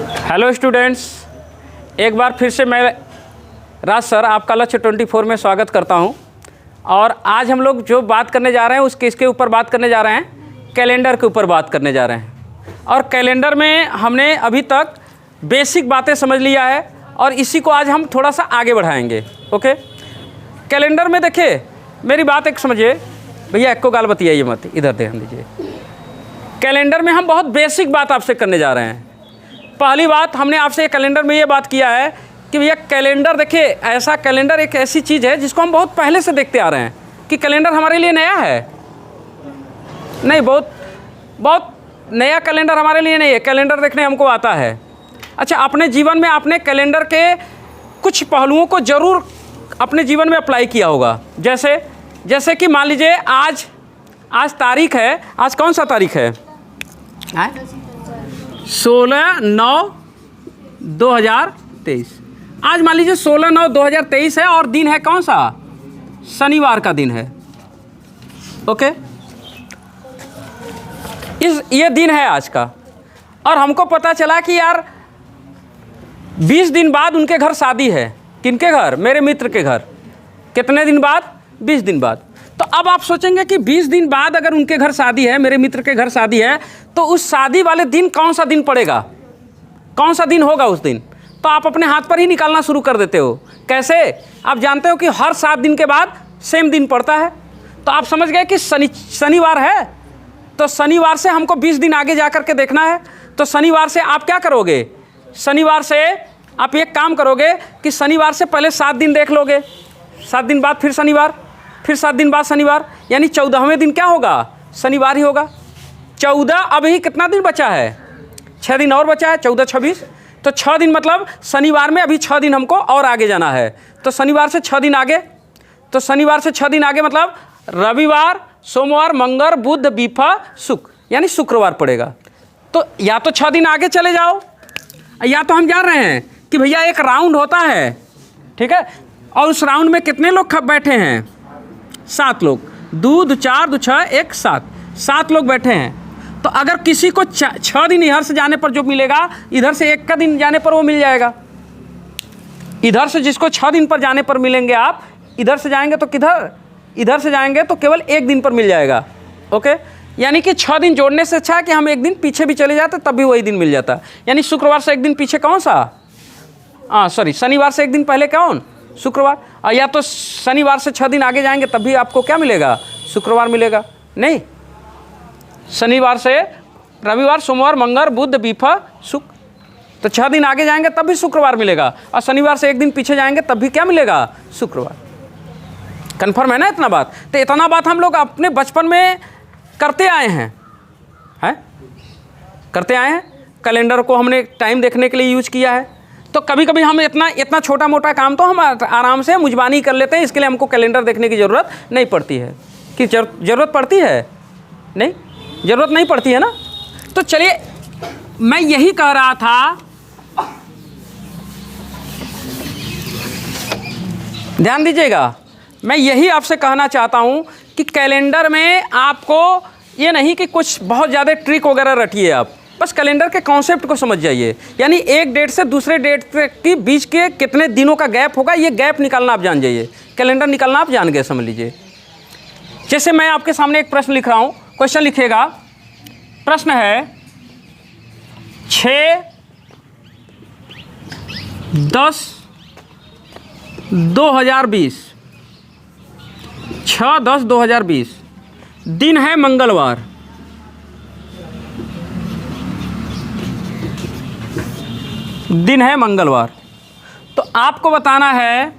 Hello students, एक बार फिर से मैं राज सर आपका लक्ष्य 24 में स्वागत करता हूं। और आज हम लोग जो बात करने जा रहे हैं इसके ऊपर बात करने जा रहे हैं, कैलेंडर के ऊपर बात करने जा रहे हैं। और कैलेंडर में हमने अभी तक बेसिक बातें समझ लिया है और इसी को आज हम थोड़ा सा आगे बढ़ाएंगे। ओके, कैलेंडर में देखिए, मेरी बात एक समझिए भैया, एक को गाल बतियाइए मत, इधर ध्यान दीजिए। कैलेंडर में हम बहुत बेसिक बात आपसे करने जा रहे हैं। पहली बात, हमने आपसे कैलेंडर में ये बात किया है कि भैया कैलेंडर देखिए, ऐसा कैलेंडर एक ऐसी चीज़ है जिसको हम बहुत पहले से देखते आ रहे हैं कि कैलेंडर हमारे लिए नया है। नहीं, बहुत नया कैलेंडर हमारे लिए नहीं है। कैलेंडर देखने हमको आता है। अच्छा, अपने जीवन में आपने कैलेंडर के कुछ पहलुओं को ज़रूर अपने जीवन में अप्लाई किया होगा। जैसे कि मान लीजिए आज तारीख है, आज कौन सा तारीख है? 16/9/2023। आज मान लीजिए 16/9/2023 है और दिन है कौन सा? शनिवार का दिन है। ओके, ये दिन है आज का। और हमको पता चला कि यार 20 दिन बाद उनके घर शादी है। किनके घर? मेरे मित्र के घर। कितने दिन बाद? 20 दिन बाद। तो अब आप सोचेंगे कि 20 दिन बाद अगर उनके घर शादी है, मेरे मित्र के घर शादी है, तो उस शादी वाले दिन कौन सा दिन पड़ेगा? कौन सा दिन होगा उस दिन? तो आप अपने हाथ पर ही निकालना शुरू कर देते हो। कैसे? आप जानते हो कि हर 7 दिन के बाद सेम दिन पड़ता है। तो आप समझ गए कि शनिवार है, तो शनिवार से हमको 20 दिन आगे जा कर के देखना है। तो शनिवार से आप क्या करोगे? शनिवार से आप एक काम करोगे कि शनिवार से पहले 7 दिन देख लोगे, 7 दिन बाद फिर शनिवार, फिर 7 दिन बाद शनिवार, यानी 14वें दिन क्या होगा? शनिवार ही होगा। 14, अभी कितना दिन बचा है? 6 दिन और बचा है, 14, 26। तो 6 दिन मतलब शनिवार में अभी 6 दिन हमको और आगे जाना है। तो शनिवार से 6 दिन आगे, तो शनिवार से 6 दिन आगे मतलब रविवार, सोमवार, मंगल, बुध, बीफा, शुक्र, यानी शुक्रवार पड़ेगा। तो या तो 6 दिन आगे चले जाओ, या तो हम जान रहे हैं कि भैया एक राउंड होता है, ठीक है, और उस राउंड में कितने लोग बैठे हैं? 7 लोग। 2, 2, 4, 2, 6, 1, 7 लोग बैठे हैं। तो अगर किसी को 6 दिन इधर से जाने पर जो मिलेगा, इधर से 1 का दिन जाने पर वो मिल जाएगा। इधर से जिसको 6 दिन पर जाने पर मिलेंगे, आप इधर से जाएंगे तो किधर? इधर से जाएंगे तो केवल 1 दिन पर मिल जाएगा। ओके, यानी कि 6 दिन जोड़ने से अच्छा है कि हम 1 दिन पीछे भी चले जाते तब भी वही दिन मिल जाता। यानी शुक्रवार से 1 दिन पीछे कौन सा? शनिवार से 1 दिन पहले कौन? शुक्रवार। या तो शनिवार से 6 दिन आगे जाएंगे तब भी आपको क्या मिलेगा? शुक्रवार मिलेगा। नहीं, शनिवार से रविवार, सोमवार, मंगल, बुध, बीफा, शुक्र, तो 6 दिन आगे जाएंगे तब भी शुक्रवार मिलेगा। और शनिवार से 1 दिन पीछे जाएंगे तब भी क्या मिलेगा? शुक्रवार। कन्फर्म है ना इतना बात? तो इतना बात हम लोग अपने बचपन में करते आए हैं, करते आए हैं। कैलेंडर को हमने टाइम देखने के लिए यूज किया है। तो कभी कभी हम इतना छोटा मोटा काम तो हम आराम से मुजबानी कर लेते हैं। इसके लिए हमको कैलेंडर देखने की ज़रूरत नहीं पड़ती है। कि ज़रूरत पड़ती है? नहीं, ज़रूरत नहीं पड़ती है ना। तो चलिए, मैं यही कह रहा था, ध्यान दीजिएगा, मैं यही आपसे कहना चाहता हूँ कि कैलेंडर में आपको ये नहीं कि कुछ बहुत ज़्यादा ट्रिक वगैरह रटिए, आप बस कैलेंडर के कॉन्सेप्ट को समझ जाइए। यानी एक डेट से दूसरे डेट के बीच के कितने दिनों का गैप होगा, ये गैप निकालना आप जान जाइए। कैलेंडर निकालना आप जान गए, समझ लीजिए। जैसे मैं आपके सामने एक प्रश्न लिख रहा हूँ, क्वेश्चन लिखिएगा। प्रश्न है 6/10/2020, 6/10/2020, दिन है मंगलवार। दिन है मंगलवार। तो आपको बताना है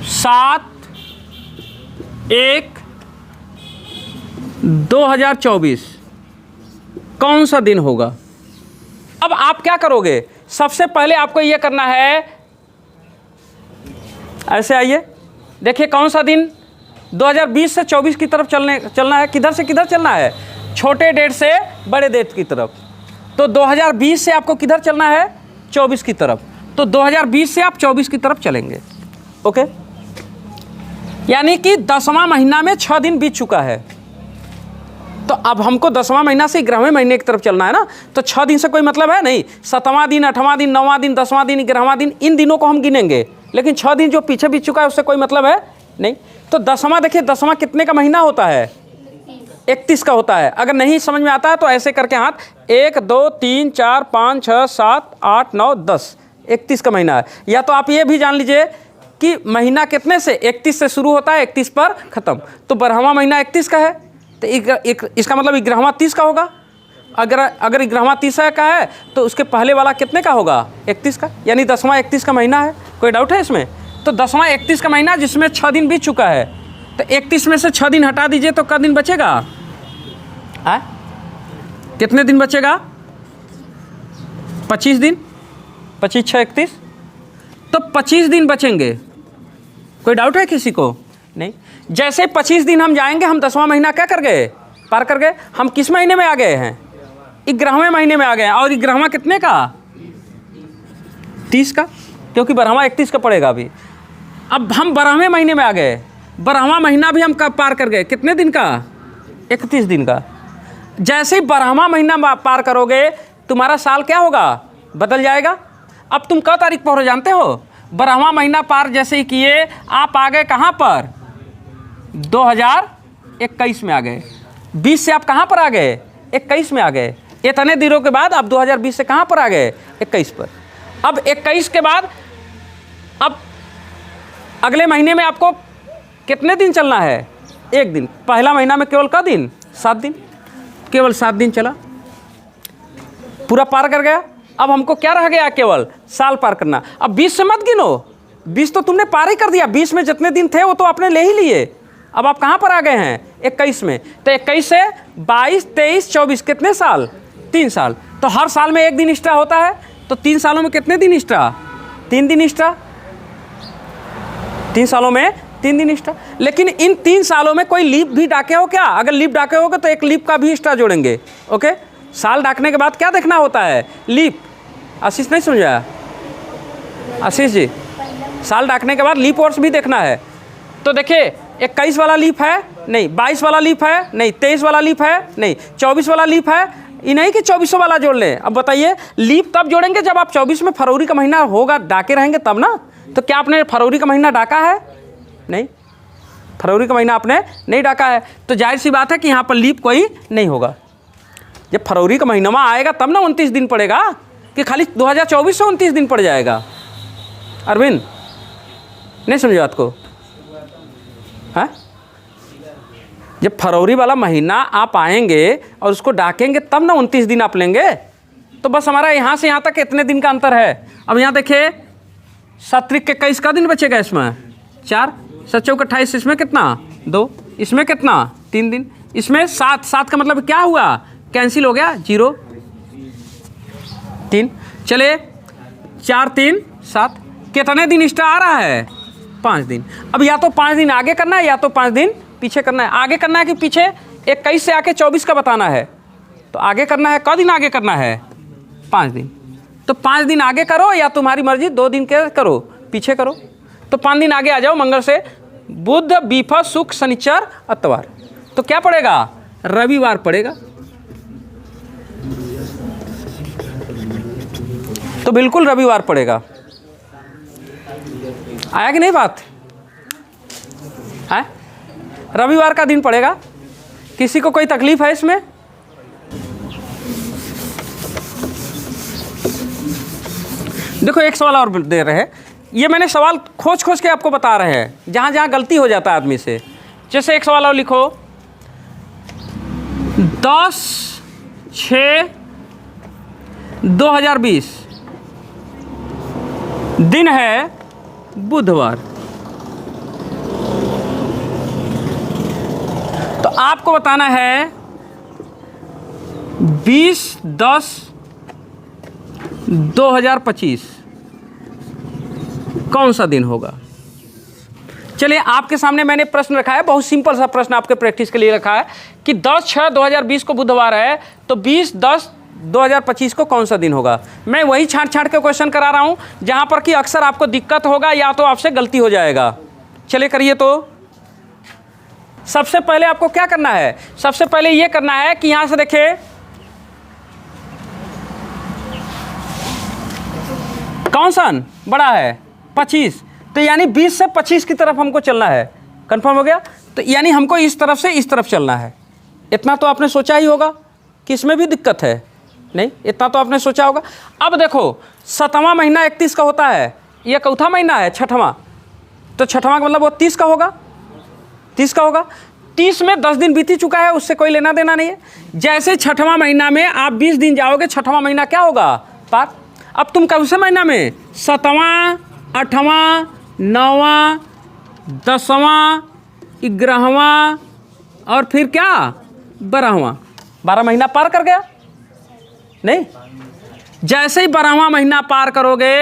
7/1/2024 कौन सा दिन होगा। अब आप क्या करोगे? सबसे पहले आपको यह करना है, ऐसे आइए, देखिए कौन सा दिन 2020 से 24 की तरफ चलना है। किधर से किधर चलना है? छोटे डेट से बड़े डेट की तरफ। तो 2020 से आपको किधर चलना है? 24 की तरफ। तो 2020 से आप 24 की तरफ चलेंगे। ओके, यानी कि 10वां महीना में 6 दिन बीत चुका है। तो अब हमको 10वां महीना से 11वें महीने की तरफ चलना है ना, तो 6 दिन से कोई मतलब है नहीं। 7वां दिन, 8वां दिन, 9वां दिन, 10वां दिन, 11वां दिन, इन दिनों को हम गिनेंगे, लेकिन 6 दिन जो पीछे बीत चुका है उससे कोई मतलब है नहीं। तो 10वां देखिए, 10वां कितने का महीना होता है? 31 का होता है। अगर नहीं समझ में आता है तो ऐसे करके हाथ, 1 2 3 4 5 6 7 8 9 10, 31 का महीना है। या तो आप ये भी जान लीजिए कि महीना कितने से, 31 से शुरू होता है, 31 पर ख़त्म। तो 12वां महीना 31 का है, तो इसका मतलब 11वां 30 का होगा। अगर 11वां 30 का है तो उसके पहले वाला कितने का होगा? 31 का, यानी 10वां 31 का महीना है। कोई डाउट है इसमें? तो 10वां 31 का महीना जिसमें 6 दिन बीत चुका है, तो 31 में से 6 दिन हटा दीजिए तो कितना दिन बचेगा? कितने दिन बचेगा? 25 दिन। 25 6 31, तो 25 दिन बचेंगे। कोई डाउट है किसी को? नहीं। जैसे 25 दिन हम जाएंगे, हम 10वां महीना क्या कर गए? पार कर गए। हम किस महीने में आ गए हैं? 11वें महीने में आ गए हैं। और 11वां कितने का? 30 का, क्योंकि 12वां 31 का पड़ेगा अभी। अब हम 12वें महीने में आ गए, 12वां महीना भी हम कब पार कर गए? कितने दिन का? 31 दिन का। जैसे ही 12वां महीना पार करोगे, तुम्हारा साल क्या होगा? बदल जाएगा। अब तुम कब तारीख पर हो जानते हो? 12वां महीना पार जैसे ही किए, आप आ गए कहाँ पर? 2021 में आ गए। 20 से आप कहाँ पर आ गए? 21 में आ गए। इतने दिनों के बाद आप 2020 से कहाँ पर आ गए? 21 पर। अब 21 के बाद अब अगले महीने में आपको कितने दिन चलना है? 1 दिन। पहला महीना में केवल का दिन? 7 दिन। केवल 7 दिन चला, पूरा पार कर गया। अब हमको क्या रह गया? केवल साल पार करना। अब 20 से मत गिनो, 20 तो तुमने पार ही कर दिया। 20 में जितने दिन थे वो तो आपने ले ही लिए। अब आप कहाँ पर आ गए हैं? 21 में। तो 21 से 22 23 24 कितने साल? 3 साल। तो हर साल में 1 दिन एक्स्ट्रा होता है, तो 3 सालों में कितने दिन एक्स्ट्रा? 3 दिन एक्स्ट्रा। 3 सालों में 3 दिन एक्स्ट्रा। लेकिन इन 3 सालों में कोई लीप भी डाके हो क्या? अगर लीप डाके होगे तो 1 लीप का भी एक्स्ट्रा जोड़ेंगे। ओके, साल डाकने के बाद क्या देखना होता है? लीप। आशीष नहीं समझाया? आशीष जी, साल डाकने के बाद लीप वर्ष भी देखना है। तो देखिए, 21 वाला लीप है नहीं, 22 वाला लीप है नहीं, 23 वाला लीप है नहीं, 24 वाला लीप है। ये नहीं कि 24 वाला जोड़ लें। अब बताइए, लीप तब जोड़ेंगे जब आप 24 में फरवरी का महीना होगा, डाके रहेंगे तब ना। तो क्या आपने फरवरी का महीना डाका है? नहीं, फरवरी का महीना आपने नहीं डाका है। तो जाहिर सी बात है कि यहाँ पर लीप कोई नहीं होगा। जब फरवरी का महीना आएगा तब ना 29 दिन पड़ेगा, कि खाली 2024 से 29 दिन पड़ जाएगा। अरविंद नहीं समझे बात को? हाँ, जब फरवरी वाला महीना आप आएंगे और उसको डाकेंगे तब ना 29 दिन आप लेंगे। तो बस हमारा यहाँ से यहाँ तक इतने दिन का अंतर है। अब यहाँ देखिए, 7 तारीख के 21 का दिन बचेगा, इसमें 4, 7 चौक 28, इसमें कितना? 2, इसमें कितना? 3 दिन, इसमें 7 का मतलब क्या हुआ? कैंसिल हो गया, 0 3। चलिए 4 3 7, कितने दिन एक्स्ट्रा आ रहा है? 5 दिन। अब या तो 5 दिन आगे करना है या तो 5 दिन पीछे करना है। आगे करना है कि पीछे? 21 से आके 24 का बताना है, तो आगे करना है। क दिन आगे करना है? 5 दिन। तो 5 दिन आगे करो या तुम्हारी मर्जी, 2 दिन के करो, पीछे करो। तो 5 दिन आगे आ जाओ। मंगल से बुध, बीफा, शुक्र, शनिचर, इतवार। तो क्या पड़ेगा? रविवार पड़ेगा। तो बिल्कुल रविवार पड़ेगा। आया कि नहीं बात? है, रविवार का दिन पड़ेगा। किसी को कोई तकलीफ है इसमें? देखो, एक सवाल और दे रहे हैं। ये मैंने सवाल खोज खोज के आपको बता रहे हैं, जहाँ जहाँ गलती हो जाता है आदमी से। जैसे एक सवाल और लिखो, 10/6/2020, दिन है बुधवार। तो आपको बताना है 20/10/2025 कौन सा दिन होगा। चलिए, आपके सामने मैंने प्रश्न रखा है, बहुत सिंपल सा प्रश्न आपके प्रैक्टिस के लिए रखा है कि 10/6/2020 को बुधवार है, तो 20/10/2025 को कौन सा दिन होगा। मैं वही छांट छांट के क्वेश्चन करा रहा हूँ जहाँ पर कि अक्सर आपको दिक्कत होगा या तो आपसे गलती हो जाएगा। चलिए करिए। तो सबसे पहले आपको क्या करना है, सबसे पहले ये करना है कि यहां से देखिए कौन सा बड़ा है 25, तो यानी 20 से 25 की तरफ हमको चलना है। कंफर्म हो गया? तो यानी हमको इस तरफ से इस तरफ चलना है। इतना तो आपने सोचा ही होगा कि इसमें भी दिक्कत है, नहीं इतना तो आपने सोचा होगा। अब देखो 7वां महीना 31 का होता है, ये चौथा महीना है 6वां, तो 6वां का मतलब वो 30 का होगा, 30 का होगा। 30 में 10 दिन बीती चुका है, उससे कोई लेना देना नहीं है। जैसे 6वां महीना में आप 20 दिन जाओगे, 6वां महीना क्या होगा पार। अब तुम कौन से महीना में, 7वां, 8वां, 9वां, 10वां, 11वां और फिर क्या 12वां, 12 महीना पार कर गया नहीं। जैसे ही 12वां महीना पार करोगे,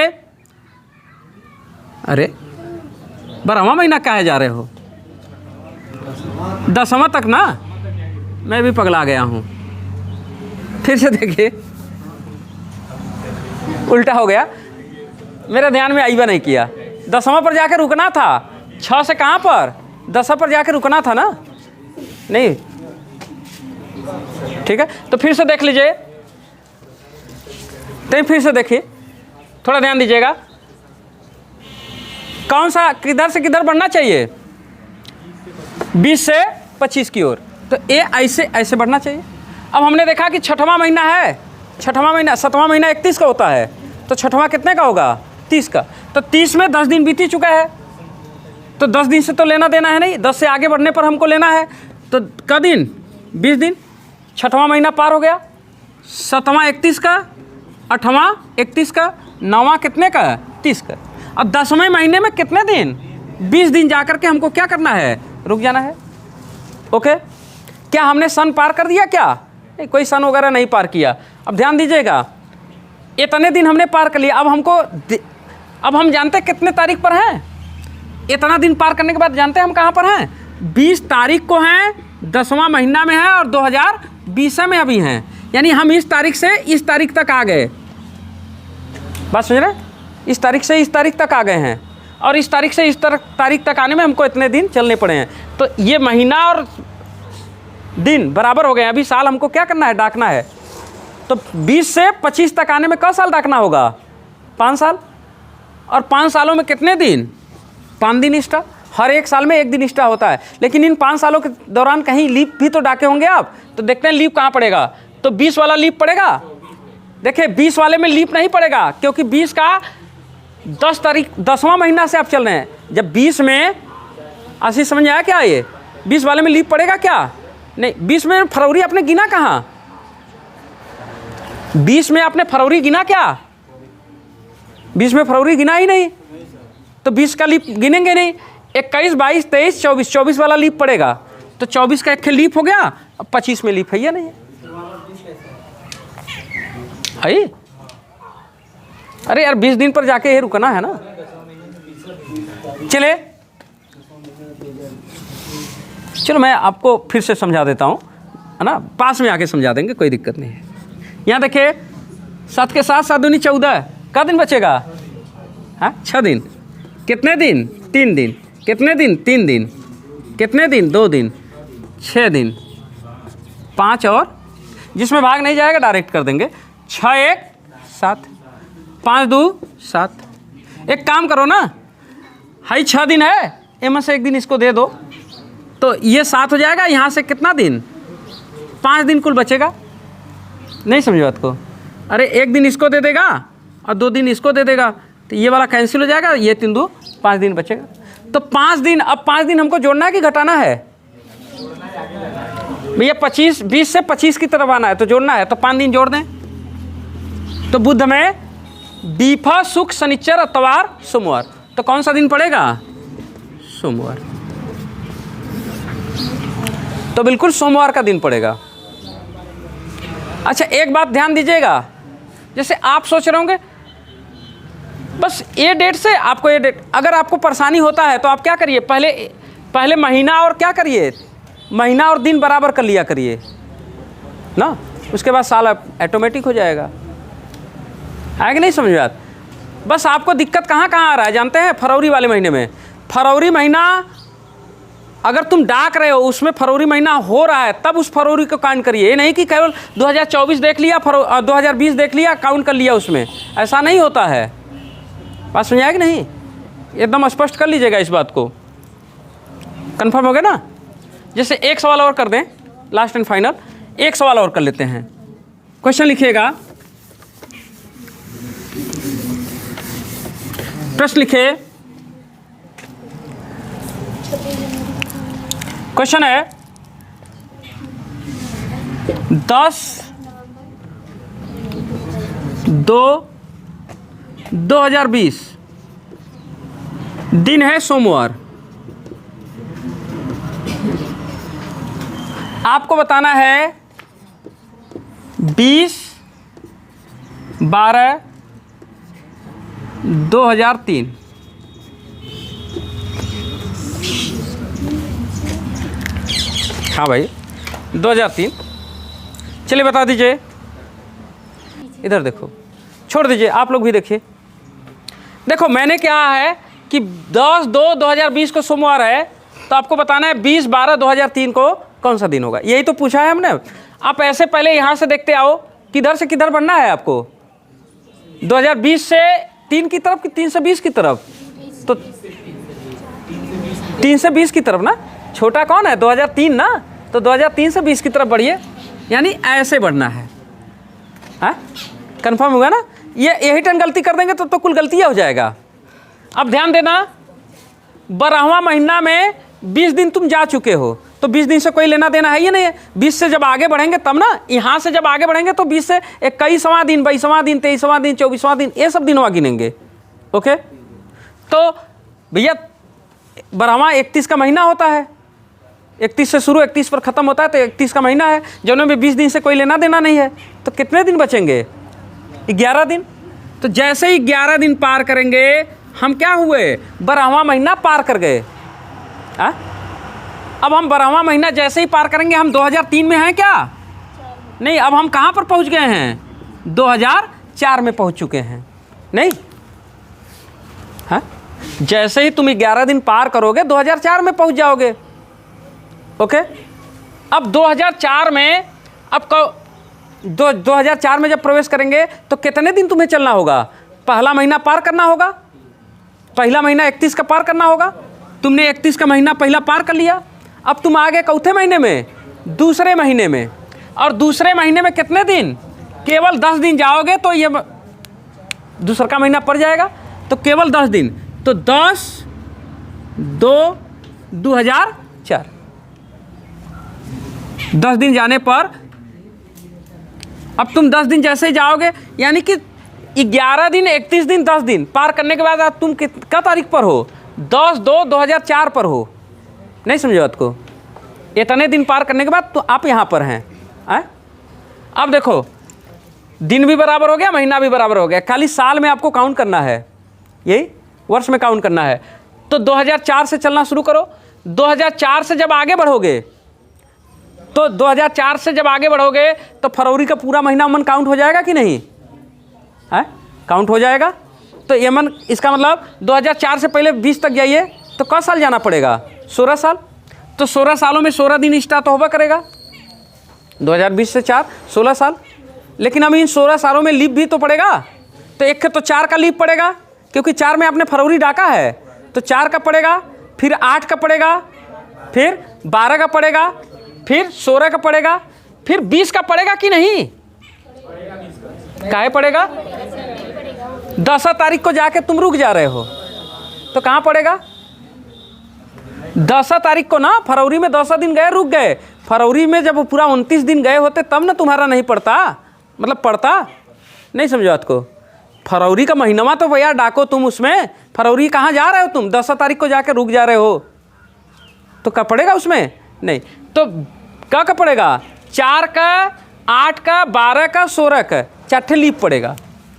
अरे 12वां महीना काहे जा रहे हो, 10वां तक ना, मैं भी पगला गया हूँ। फिर से देखिए उल्टा हो गया, मेरे ध्यान में आईवा नहीं किया। 10वां पर जाकर रुकना था, 6 से कहाँ पर 10 पर जाकर रुकना था ना, नहीं ठीक है। तो फिर से देख लीजिए, तो फिर से देखिए, थोड़ा ध्यान दीजिएगा, कौन सा किधर से किधर बढ़ना चाहिए, 20 से 25 की ओर, तो ये ऐसे ऐसे बढ़ना चाहिए। अब हमने देखा कि 6वां महीना है, 6वां महीना 7वां महीना 31 का होता है, तो 6वां कितने का होगा 30 का, तो 30 में 10 दिन बीती चुका है, तो 10 दिन से तो लेना देना है नहीं, 10 से आगे बढ़ने पर हमको लेना है, तो का दिन 20 दिन, 6वां महीना पार हो गया, 7वां 31 का, 8वां 31 का, 9वां कितने का 30 का। अब 10वें महीने में कितने दिन, 20 दिन जाकर के हमको क्या करना है, रुक जाना है। ओके, क्या हमने सन पार कर दिया क्या, नहीं कोई सन वगैरह नहीं पार किया। अब ध्यान दीजिएगा, इतने दिन हमने पार कर लिया। अब हमको अब हम जानते हैं कितने तारीख पर हैं, इतना दिन पार करने के बाद जानते हैं हम कहाँ पर हैं, 20 तारीख को हैं, 10वां महीना में है और 2020 में अभी हैं, यानी हम इस तारीख से इस तारीख तक आ गए। बात समझ रहे, इस तारीख से इस तारीख तक आ गए हैं, और इस तारीख से इस तारीख तक आने में हमको इतने दिन चलने पड़े हैं। तो ये महीना और दिन बराबर हो गए। अभी साल हमको क्या करना है, डाकना है। तो 20 से 25 तक आने में कौन साल डाकना होगा, 5 साल, और 5 सालों में कितने दिन, 5 दिन एक्स्ट्रा। हर एक साल में 1 दिन एक्स्ट्रा होता है, लेकिन इन 5 सालों के दौरान कहीं लीप भी तो डाके होंगे आप, तो देखते हैं लीप कहाँ पड़ेगा। तो 20 वाला लीप पड़ेगा, देखिए 20 वाले में लीप नहीं पड़ेगा, क्योंकि 20 का 10 तारीख 10वां महीना से आप चल रहे हैं। जब 20 में आशीष समझ आया क्या, ये 20 वाले में लीप पड़ेगा क्या, नहीं। 20 में फरवरी आपने गिना कहाँ, 20 में आपने फरवरी गिना क्या, 20 में फरवरी गिना ही नहीं, तो 20 का लीप गिनेंगे नहीं। 21, 22, 23, 24, 24 वाला लीप पड़ेगा, तो 24 का एक लीप हो गया, अब 25 में लीप है या नहीं है, अरे यार 20 दिन पर जाके ये रुकना है ना। चलो मैं आपको फिर से समझा देता हूँ, है ना, पास में आके समझा देंगे, कोई दिक्कत नहीं है। यहाँ देखिए 7 के 7, 7 दूनी 14 का दिन बचेगा, हाँ 6 दिन, कितने दिन 3 दिन, कितने दिन 3 दिन, कितने दिन 2 दिन, 6 दिन, 5 और जिसमें भाग नहीं जाएगा डायरेक्ट कर देंगे, 6 1 7, 5 2 7। एक काम करो ना, हाई 6 दिन है, इनमें से 1 दिन इसको दे दो, तो ये 7 हो जाएगा। यहाँ से कितना दिन, 5 दिन कुल बचेगा, नहीं समझे बात को। अरे 1 दिन इसको दे देगा और 2 दिन इसको दे देगा, तो ये वाला कैंसिल हो जाएगा, ये 3 2 5 दिन बचेगा। तो 5 दिन, अब 5 दिन हमको जोड़ना है कि घटाना है भैया, 25 20 से 25 की तरफ आना है तो जोड़ना है, तो 5 दिन जोड़ दें। तो बुध में बीफा सुख शनिचर इतवार सोमवार, तो कौन सा दिन पड़ेगा, सोमवार, तो बिल्कुल सोमवार का दिन पड़ेगा। अच्छा एक बात ध्यान दीजिएगा, जैसे आप सोच रहे होंगे बस ये डेट से आपको ये डेट, अगर आपको परेशानी होता है तो आप क्या करिए, पहले महीना और क्या करिए, महीना और दिन बराबर कर लिया करिए ना, उसके बाद साल ऑटोमेटिक हो जाएगा। है कि नहीं समझ बात। बस आपको दिक्कत कहाँ कहाँ आ रहा है जानते हैं, फरवरी वाले महीने में। फरवरी महीना अगर तुम डाक रहे हो उसमें फरवरी महीना हो रहा है तब उस फरवरी को काउंट करिए। ये नहीं कि केवल 2024 देख लिया 2020 देख लिया काउंट कर लिया उसमें, ऐसा नहीं होता है। बात समझ आया कि नहीं? एकदम स्पष्ट कर लीजिएगा इस बात को। कंफर्म हो गया ना? जैसे एक सवाल और कर दें, लास्ट एंड फाइनल एक सवाल और कर लेते हैं। क्वेश्चन लिखिएगा, प्रश्न लिखिए। क्वेश्चन है 10/2/2020, दिन है सोमवार। आपको बताना है 20/12/2003। हाँ भाई 2003। चलिए बता दीजिए। इधर देखो, छोड़ दीजिए, आप लोग भी देखिए। देखो मैंने क्या है कि 10/2/2020 को सोमवार है, तो आपको बताना है 20/12/2003 को कौन सा दिन होगा। यही तो पूछा है हमने। आप ऐसे पहले यहाँ से देखते आओ, किधर से किधर बढ़ना है आपको, 2020 से 3 की तरफ कि 3 से 20 की तरफ? तो 3 से 20 की तरफ ना, छोटा कौन है 2003 ना, तो 2003 से 20 की तरफ बढ़िए, यानी ऐसे बढ़ना है। हाँ कन्फर्म होगा ना? यही टन गलती कर देंगे तो कुल गलतियाँ हो जाएगा। अब ध्यान देना, 12वां महीना में 20 दिन तुम जा चुके हो, तो 20 दिन से कोई लेना देना है ही नहीं है। 20 से जब आगे बढ़ेंगे तब ना, यहाँ से जब आगे बढ़ेंगे तो 20 से 21वां दिन, 22वां दिन, 23वां दिन, 24वां दिन, ये सब दिनों गिनेंगे। ओके, तो भैया 12वां 31 का महीना होता है, 31 से शुरू 31 पर ख़त्म होता है, तो 31 का महीना है, जिन्होंने भी 20 दिन से कोई लेना देना नहीं है, तो कितने दिन बचेंगे? 11 दिन। तो जैसे ही 11 दिन पार करेंगे हम क्या हुए, 12वां महीना पार कर गए। अब हम 12वां महीना जैसे ही पार करेंगे, हम 2003 में हैं क्या? नहीं, अब हम कहाँ पर पहुँच गए हैं? 2004 में पहुँच चुके हैं। नहीं, हाँ जैसे ही तुम 11 दिन पार करोगे 2004 में पहुँच जाओगे। ओके, अब 2004 में, अब 2004 में जब प्रवेश करेंगे तो कितने दिन तुम्हें चलना होगा? पहला महीना पार करना होगा, पहला महीना 31 का पार करना होगा। तुमने 31 का महीना पहला पार कर लिया। अब तुम आगे चौथे महीने में, दूसरे महीने में, और दूसरे महीने में कितने दिन? केवल 10 दिन जाओगे तो ये दूसरा का महीना पड़ जाएगा, तो केवल 10 दिन, तो 10/2/2004। 10 दिन जाने पर, अब तुम 10 दिन जैसे ही जाओगे, यानी कि 11 दिन, 31 दिन, 10 दिन पार करने के बाद अब तुम क्या तारीख पर हो? 10/2/2004 पर हो। नहीं समझे बात को? इतने दिन पार करने के बाद तो आप यहाँ पर हैं। अब देखो, दिन भी बराबर हो गया, महीना भी बराबर हो गया, खाली साल में आपको काउंट करना है, यही वर्ष में काउंट करना है। तो 2004 से चलना शुरू करो। 2004 से जब आगे बढ़ोगे, तो 2004 से जब आगे बढ़ोगे तो फरवरी का पूरा महीना मन काउंट हो जाएगा कि नहीं? है काउंट हो जाएगा। तो ये मन, इसका मतलब 2004 से पहले 20 तक जाइए तो कौन साल जाना पड़ेगा? 16 साल। तो 16 सालों में 16 दिन स्टार्ट होगा करेगा। 2020 से 4, 16 साल। लेकिन अब इन 16 सालों में लीप भी तो पड़ेगा, तो एक तो 4 का लीप पड़ेगा, क्योंकि 4 में आपने फरवरी डाका है, तो 4 का पड़ेगा, फिर 8 का पड़ेगा, फिर 12 का पड़ेगा, फिर 16 का पड़ेगा, फिर 20 का पड़ेगा कि नहीं? काहे पड़ेगा? 10 तारीख को जाके तुम रुक जा रहे हो, तो कहाँ पड़ेगा? 10 तारीख को ना, फरवरी में 10 दिन गए, रुक गए। फरवरी में जब पूरा 29 दिन गए होते तब ना तुम्हारा नहीं पड़ता, मतलब पड़ता। नहीं समझो बात को? फरवरी का महीना तो भैया डाको तुम उसमें। फरवरी कहाँ जा रहे हो तुम? 10 तारीख को जाके रुक जा रहे हो, तो क्या पड़ेगा उसमें? नहीं। तो क्या पड़ेगा? 4 का, 8 का, 12 का, 16 का, 4 लीप पड़ेगा।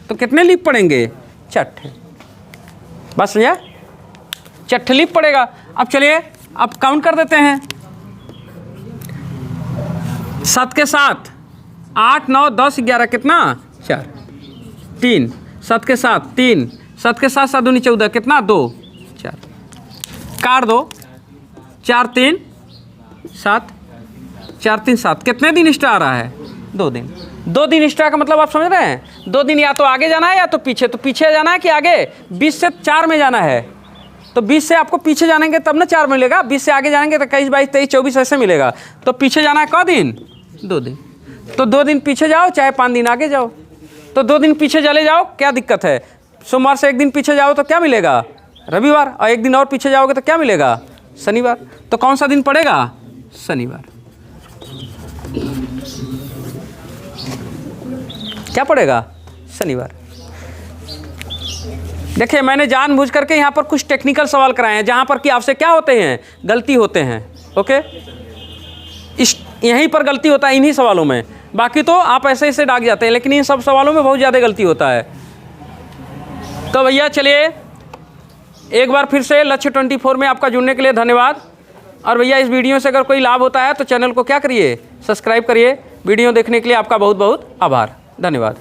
तो कितने लीप पड़ेंगे? 4। बस समझा? 4 लीप पड़ेगा। अब चलिए, अब काउंट कर देते हैं। 7 के 7, 8, 9, 10, 11, कितना? 4, 3, 7 के 7, 3, 7 के 7, 7 दूनी 14, कितना? 2, 4, काट दो। 4 3 7, 4 3 7, कितने दिन एक्स्ट्रा आ रहा है? 2 दिन। 2 दिन एक्स्ट्रा का मतलब आप समझ रहे हैं? 2 दिन या तो आगे जाना है या तो पीछे। तो पीछे जाना है कि आगे? 20 से 4 में जाना है, तो 20 से आपको पीछे जानेंगे तब ना 4 मिलेगा। 20 से आगे जाएंगे तो 21 22 23 24 ऐसे मिलेगा। तो पीछे जाना है क दिन? 2 दिन। तो 2 दिन पीछे जाओ चाहे 5 दिन आगे जाओ। तो 2 दिन पीछे चले जाओ, क्या दिक्कत है? सोमवार से 1 दिन पीछे जाओ तो क्या मिलेगा? रविवार। और 1 दिन और पीछे जाओगे तो क्या मिलेगा? शनिवार। तो कौन सा दिन पड़ेगा? शनिवार। क्या पड़ेगा? शनिवार। देखिए, मैंने जानबूझ करके यहाँ पर कुछ टेक्निकल सवाल कराए हैं जहाँ पर कि आपसे क्या होते हैं? गलती होते हैं। ओके, इस यहीं पर गलती होता है, इन्हीं सवालों में। बाकी तो आप ऐसे ऐसे डाक जाते हैं, लेकिन इन सब सवालों में बहुत ज़्यादा गलती होता है। तो भैया चलिए, एक बार फिर से लक्ष्य 24 में आपका जुड़ने के लिए धन्यवाद। और भैया, इस वीडियो से अगर कोई लाभ होता है तो चैनल को क्या करिए? सब्सक्राइब करिए। वीडियो देखने के लिए आपका बहुत बहुत आभार। धन्यवाद।